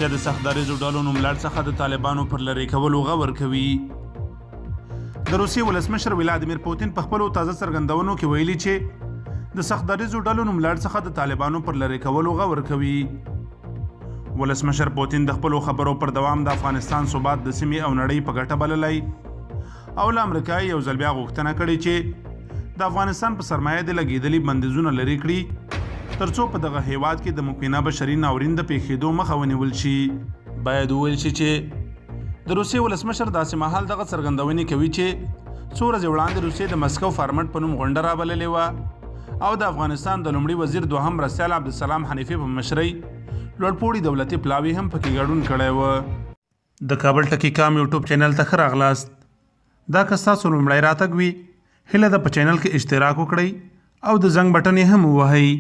روسیه د سخت دریځو ډلو نوملړ څخه د طالبانو پر لرې کولو غور کوي. د روسیې ولسمشر ولادیمیر پوتین په خپلو تازه څرګندونو کې ویلي چې د سخت دریځو ډلو نوملړ څخه د طالبانو پر لرې کولو غور کوي. ولسمشر پوتین د خپلو خبرو پر دوام د افغانستان ثبات د سیمې او نړۍ په ګټه بللی او له امریکا یو ځل بیا غوښتنه کړې چې د افغانستان په سرمایه د لګېدلي بندیزونه لرې کړي ترڅو په دغه هیواد کې د ممکنه بشري ناورین د پیښېدو مخه ونیول شي. باید وویل شي چې د روسیې ولسمشر داسې مهال دغه څرګندونې کوي چې څو ورځې وړاندې روسیې د مسکو فارمټ په نوم غونډه رابللې وه او د افغانستان د لومړي وزیر دوهم مرستیال عبدالسلام حنیفي په مشرۍ لوړپوړي دولتي پلاوي هم پکې ګډون کړی و. د کابل ټکی کام یوټیوب چینل ته ښه راغلاست. دا که ستاسو لومړی راتګ وي هیله ده په چینل کې اشتراک وکړئ او د زنګ بټن یې هم ووهئ.